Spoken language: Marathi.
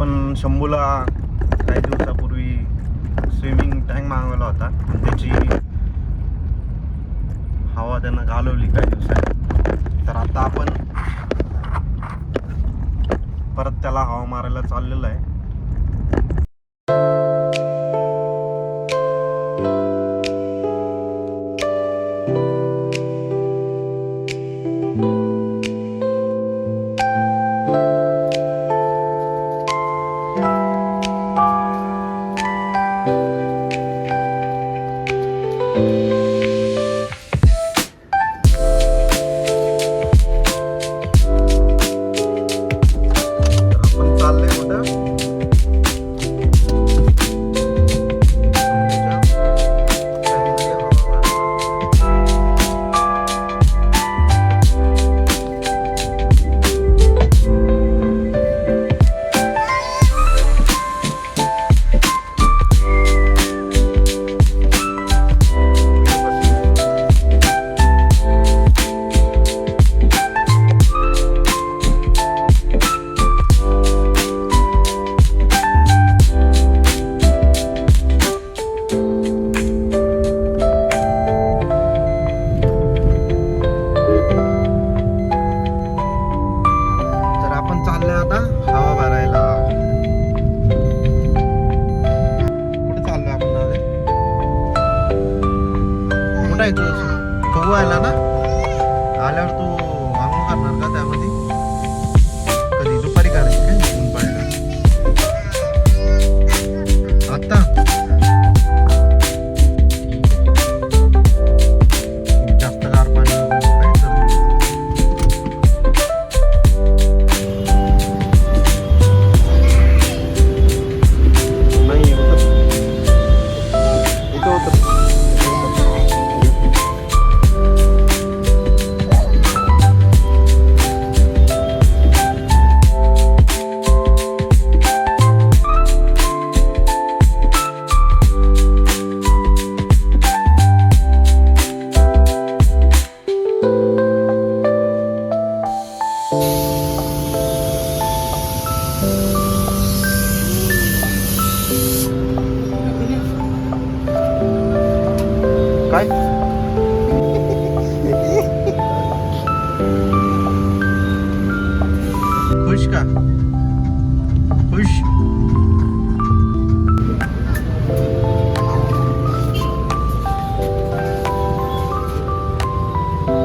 आपण शंभूला काही दिवसापूर्वी स्विमिंग टँक मागवला होता, पण त्याची हवा त्यांना घालवली काही दिवसांनी. तर आता आपण परत त्याला हवा मारायला चाललेलं आहे. आता हवा भरायला. कुठे चाललोय आपण दादा? कुठे आहे तू? पोहायला ना? आल्यावर तू